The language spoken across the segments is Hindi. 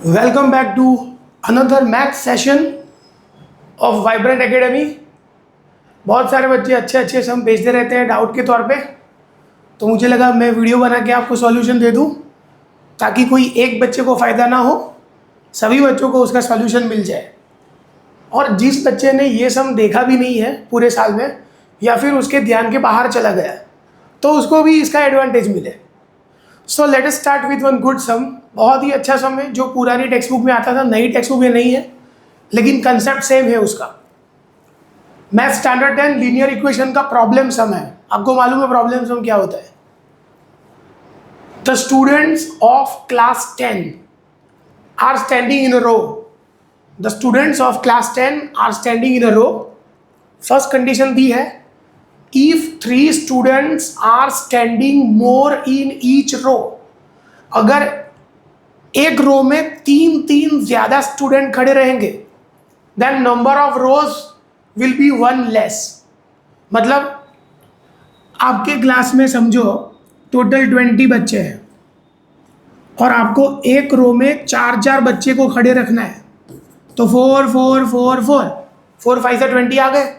Welcome back to another math session of Vibrant Academy. बहुत सारे बच्चे अच्छे सम भेजते रहते हैं डाउट के तौर पे, तो मुझे लगा मैं वीडियो बना के आपको सॉल्यूशन दे दूं ताकि कोई एक बच्चे को फ़ायदा ना हो, सभी बच्चों को उसका सॉल्यूशन मिल जाए। और जिस बच्चे ने ये सम देखा भी नहीं है पूरे साल में या फिर उसके ध्यान के बाहर चला गया तो उसको भी इसका एडवांटेज मिले। So let us start with one good sum. बहुत ही अच्छा सम है जो पुरानी टेक्स्ट बुक में आता था, नई टेक्स्ट बुक में नहीं है, लेकिन कंसेप्ट सेम है उसका। मैथ स्टैंडर्ड 10 लीनियर इक्वेशन का प्रॉब्लम सम है। आपको मालूम है प्रॉब्लम सम क्या होता है? The students of class 10 are standing in a row. The students of class 10 are standing in a row. First condition दी है, if 3 students are standing more in each row, अगर एक रो में तीन ज्यादा स्टूडेंट खड़े रहेंगे then number of rows will be 1 less। मतलब आपके क्लास में समझो टोटल 20 बच्चे हैं और आपको एक रो में चार बच्चे को खड़े रखना है, तो 4 4 4 4 4 5 से 20 आ गए।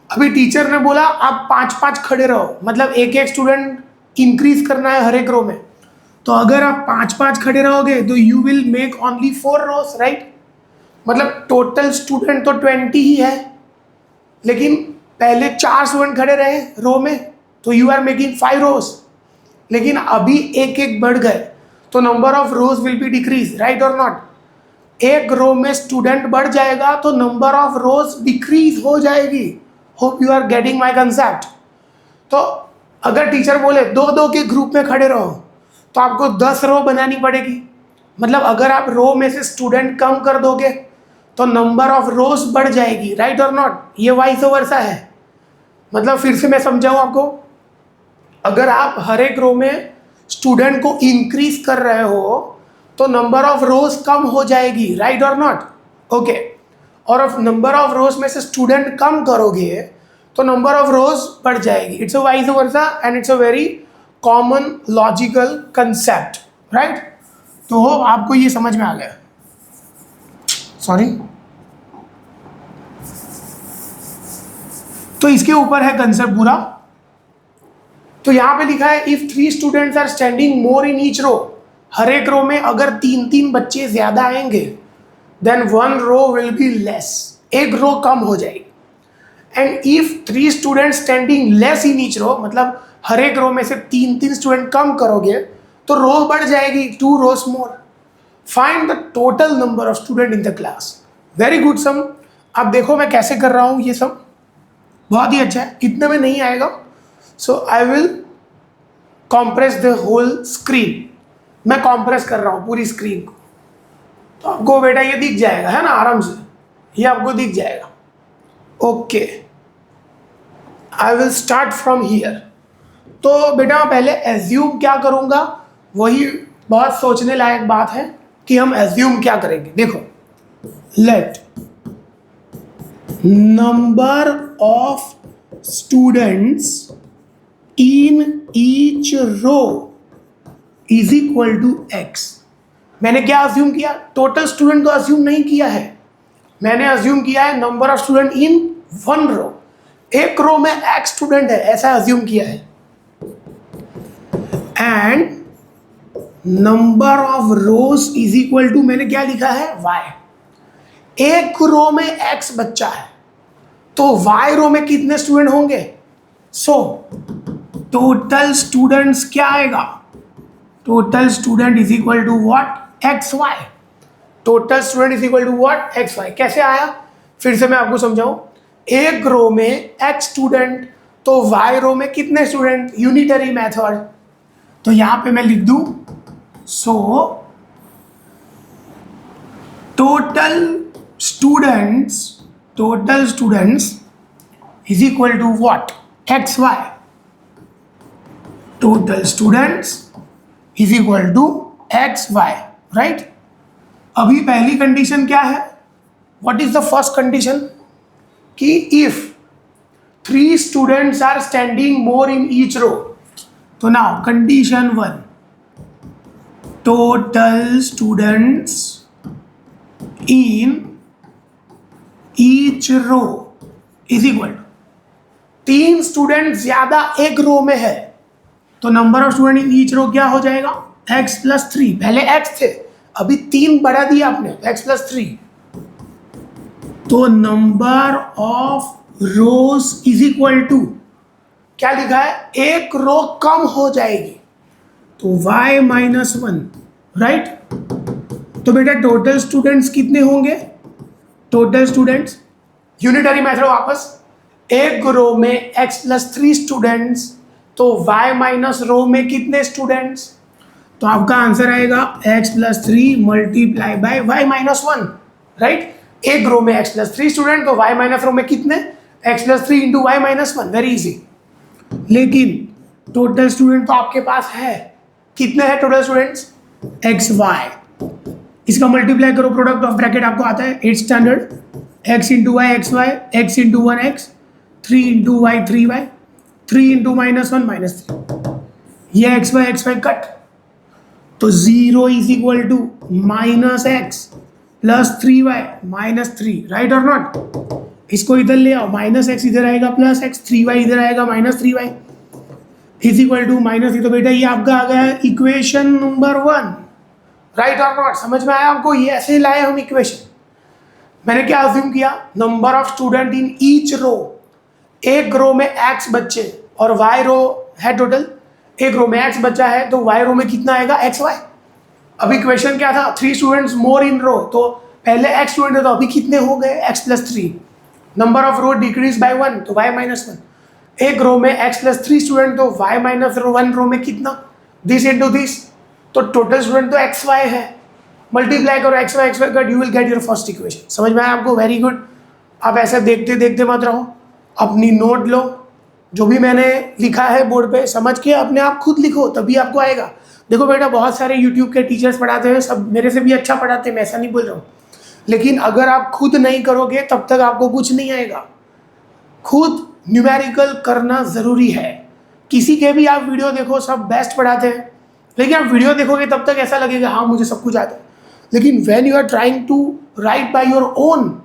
अभी टीचर ने बोला आप 5 खड़े रहो, मतलब एक स्टूडेंट इंक्रीज करना है हर एक रो में। तो अगर आप 5 खड़े रहोगे तो you will make only 4 rows, right? मतलब टोटल स्टूडेंट तो 20 ही है, लेकिन पहले 4 स्टूडेंट खड़े रहे रो में तो यू आर मेकिंग 5 रोज। लेकिन अभी एक बढ़ गए तो number of rose will be decrease, right और नॉट? एक रो में स्टूडेंट बढ़ जाएगा तो नंबर ऑफ रोज डिक्रीज हो जाएगी। Hope you are getting my concept. तो अगर टीचर बोले 2 के ग्रुप में खड़े रहो तो आपको 10 रो बनानी पड़ेगी। मतलब अगर आप रो में से स्टूडेंट कम कर दोगे तो नंबर ऑफ रोज बढ़ जाएगी, राइट और नॉट? ये वाइस वर्सा है। मतलब फिर से मैं समझाऊँ आपको, अगर आप हर एक रो में स्टूडेंट को इंक्रीज कर रहे हो तो नंबर ऑफ रोज कम हो जाएगी, राइट और नॉट? ओके। और नंबर ऑफ रोज में से स्टूडेंट कम करोगे तो नंबर ऑफ रोज बढ़ जाएगी। It's a vice versa and it's a very common logical concept, right? तो आपको ये समझ में आ गया? सॉरी, तो इसके ऊपर है कंसेप्ट पूरा। तो यहां पे लिखा है if 3 students are standing more in each row, हर एक रो में अगर 3 बच्चे ज्यादा आएंगे then 1 row will be less, एक रो कम हो जाएगी। and if 3 students standing less in each row, मतलब हर एक रो में से 3 स्टूडेंट कम करोगे तो रो बढ़ जाएगी, 2 rows more। find the total number of student in the class। Very good sum. अब देखो मैं कैसे कर रहा हूँ ये सम, बहुत ही अच्छा है, इतने में नहीं आएगा। So I will compress the whole screen. मैं कॉम्प्रेस कर रहा हूँ पूरी स्क्रीन को, तो आपको बेटा ये दिख जाएगा, है ना? आराम से ये आपको दिख जाएगा। Okay, I will start from here. तो बेटा पहले एज्यूम क्या करूंगा, वही बहुत सोचने लायक बात है कि हम एज्यूम क्या करेंगे। देखो, let number of students in each row is equal to X. मैंने क्या अज्यूम किया? टोटल स्टूडेंट को अज्यूम नहीं किया है, मैंने अज्यूम किया है नंबर ऑफ स्टूडेंट इन 1 रो। एक रो में x स्टूडेंट है ऐसा अज्यूम किया है, and number of rows is equal to, मैंने क्या लिखा है? y। एक रो में x बच्चा है तो y रो में कितने स्टूडेंट होंगे? सो टोटल स्टूडेंट्स क्या आएगा? Total student is equal to what? X Y. Total student is equal to what? X Y. कैसे आया? फिर से मैं आपको समझाऊं। एक रो में एक्स स्टूडेंट तो वाई रो में कितने स्टूडेंट? Unitary method. तो यहां पे मैं लिख दूं, so total students is equal to what? X Y. Total students is equal to X Y, right? अभी पहली कंडीशन क्या है? What is the first condition? कि if 3 students are standing more in each row, तो now condition 1, total students in each row is equal, 3 student ज्यादा एक रो में है तो number of student in each row क्या हो जाएगा, x प्लस 3। पहले x थे, अभी 3 बढ़ा दिया आपने, x प्लस 3, तो number of rows is equal to क्या लिखा है, एक रो कम हो जाएगी तो y माइनस 1, राइट। तो बेटा टोटल स्टूडेंट्स कितने होंगे, टोटल स्टूडेंट्स यूनिटरी मेथड वापस, एक रो में x प्लस 3 स्टूडेंट्स तो y माइनस रो में कितने स्टूडेंट्स, तो आपका आंसर आएगा x plus 3 multiply by y minus 1, right. एक रो में x प्लस 3 स्टूडेंट तो y माइनस रो में कितने, x plus 3 into y minus 1, very easy. लेकिन टोटल स्टूडेंट तो आपके पास है, कितने हैं टोटल स्टूडेंट्स, एक्स वाई, इसका मल्टीप्लाई करो, प्रोडक्ट ऑफ ब्रैकेट आपको आता है 8 standard, x into Y X Y, x into 1x, 3 into Y 3y, 3 into minus 1 minus 3, ये एक्स वाई कट, तो 0 is equal to minus X plus 3y minus 3, right और नॉट। इसको इधर ले आओ, माइनस एक्स इधर आएगा प्लस एक्स, 3y इधर आएगा minus 3y is equal to minus 3। तो बेटा ये आपका आ गया इक्वेशन नंबर 1, राइट और नॉट। समझ में आया आपको, ये ऐसे लाए हम इक्वेशन। मैंने क्या अज्यूम किया, number of student in each row, एक रो में x बच्चे और y रो है टोटल, एक रो में x बच्चा है तो y रो में कितना आएगा, xy। अब इक्वेशन क्या था, 3 स्टूडेंट्स मोर इन रो, तो पहले x स्टूडेंट है तो अभी कितने हो गए, x plus 3, number of row decrease by 1 तो y माइनस 1, एक रो में x प्लस 3 स्टूडेंट तो y माइनस 1 रो में कितना, दिस इंटू दिस, तो टोटल स्टूडेंट तो xy है, मल्टीप्लाई करो xy cut, you will get your first equation. समझ में आया आपको, वेरी गुड। आप ऐसे देखते देखते मत रहो, अपनी नोट लो, जो भी मैंने लिखा है बोर्ड पे समझ के अपने आप खुद लिखो, तभी आपको आएगा। देखो बेटा बहुत सारे यूट्यूब के टीचर्स पढ़ाते हैं, सब मेरे से भी अच्छा पढ़ाते हैं, मैं ऐसा नहीं बोल रहा हूँ, लेकिन अगर आप खुद नहीं करोगे तब तक आपको कुछ नहीं आएगा। खुद न्यूमेरिकल करना ज़रूरी है। किसी के भी आप वीडियो देखो, सब बेस्ट पढ़ाते हैं, लेकिन आप वीडियो देखोगे तब तक ऐसा लगेगा हाँ मुझे सब कुछ आता है, लेकिन when you are trying to write by your own,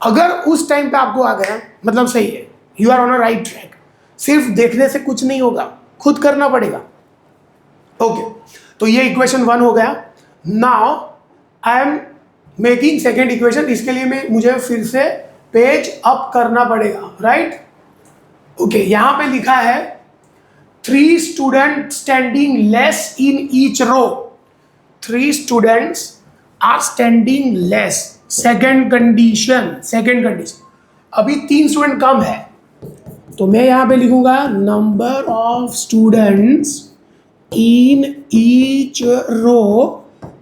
अगर उस टाइम पे आपको आ गया मतलब सही है, you are on a right track. सिर्फ देखने से कुछ नहीं होगा, खुद करना पड़ेगा। ओके, तो ये इक्वेशन 1 हो गया। Now I am making second equation, इसके लिए मुझे फिर से पेज अप करना पड़ेगा, राइट। ओके, यहां पे लिखा है 3 student standing less in each row, 3 students are standing less, second condition, अभी 3 स्टूडेंट कम है, तो मैं यहां पे लिखूंगा number of students in each row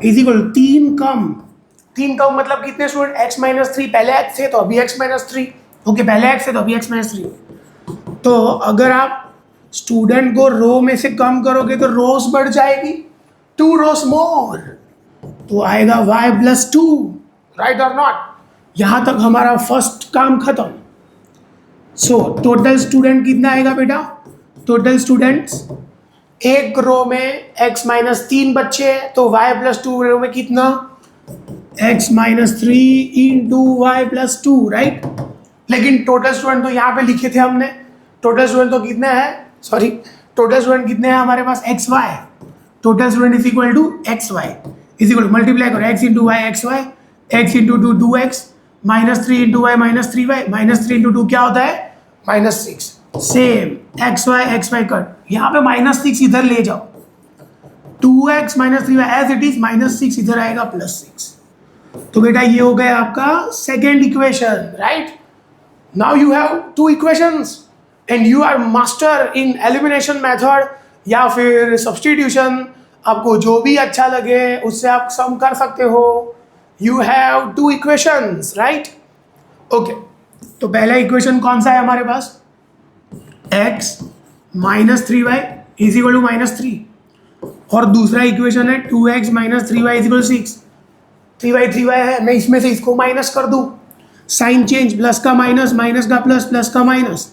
is equal 3 कम मतलब कितने स्टूडेंट, x माइनस 3, पहले x थे तो अभी x माइनस 3, ओके पहले x थे तो अभी x माइनस 3। तो अगर आप स्टूडेंट को रो में से कम करोगे तो रोज बढ़ जाएगी, 2 रोज मोर, तो आएगा y प्लस 2, राइट और नॉट। यहां तक हमारा फर्स्ट काम खत्म। सो टोटल स्टूडेंट कितना आएगा बेटा, टोटल स्टूडेंट्स, एक रो में x माइनस 3 बच्चे हैं तो y प्लस 2 रो में कितना, x minus 3 into Y plus 2, right. लेकिन टोटल स्टूडेंट तो यहाँ पे लिखे थे हमने, टोटल स्टूडेंट तो कितने हैं, सॉरी टोटल स्टूडेंट कितने हैं हमारे पास, X Y, total student is equal to X Y is equal to, multiply करो x into Y X Y, X into 2 2x, minus 3 into Y minus 3y, minus 3 into 2 क्या होता है, minus 6, same X Y cut, यहाँ पे माइनस 6 इधर ले जाओ, 2x minus 3y as it is, minus 6 इधर आएगा प्लस 6। तो बेटा ये हो गया आपका second equation, right. Now you have 2 equations and you are master in elimination method या फिर सब्स्टिट्यूशन, आपको जो भी अच्छा लगे उससे आप सम कर सकते हो। You have 2 equations, right. Okay, तो पहला इक्वेशन कौन सा है हमारे पास, x minus 3y is equal to minus 3, और दूसरा इक्वेशन है 2x minus 3y is equal to 6, 3y है, मैं इसमें से इसको माइनस कर दूं, साइन चेंज, प्लस का माइनस, माइनस का प्लस, प्लस का माइनस,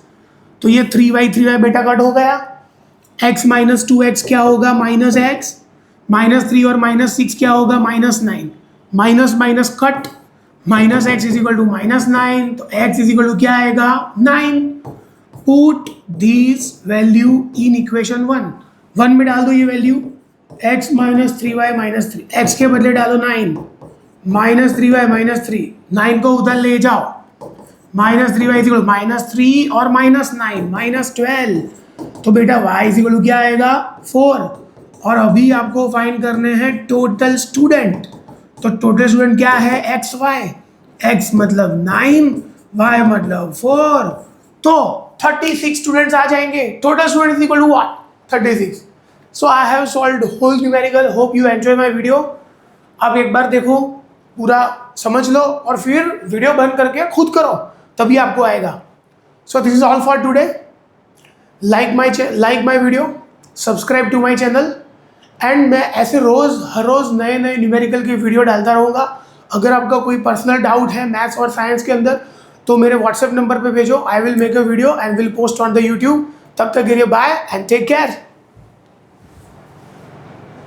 तो ये 3y बेटा कट हो गया, x माइनस 2x क्या होगा, माइनस x, माइनस 3 और माइनस 6 क्या होगा, minus 9, minus minus cut, minus X is equal to -9, तो एक्स इज इक्वल टू क्या आएगा 9. Put this value in equation 1 में डाल दो ये value, x minus 3y minus 3, X के बदले डालो 9, माइनस 3y माइनस 3, 9 को उधर ले जाओ, माइनस 3y इज इक्वल -3 और -9 -12. तो बेटा y इज इक्वल टू क्या आएगा 4. और अभी आपको फाइंड करने हैं टोटल स्टूडेंट. तो टोटल स्टूडेंट क्या है एक्स वाई, x मतलब 9, y मतलब 4. तो 36 स्टूडेंट्स आ जाएंगे. Total student is equal to what 36. So I have solved whole numerical. Hope you enjoy my video. अब एक बार देखो, पूरा समझ लो और फिर वीडियो बंद करके खुद करो, तभी आपको आएगा. So this is all for today. Like my video, subscribe to my channel, and मैं ऐसे हर रोज़ नए न्यूमेरिकल की वीडियो डालता रहूँगा. अगर आपका कोई पर्सनल डाउट है मैथ्स और साइंस के अंदर तो मेरे व्हाट्सएप नंबर पे भेजो. I will make a video and will post on the YouTube. तब तक के लिए बाय एंड टेक केयर.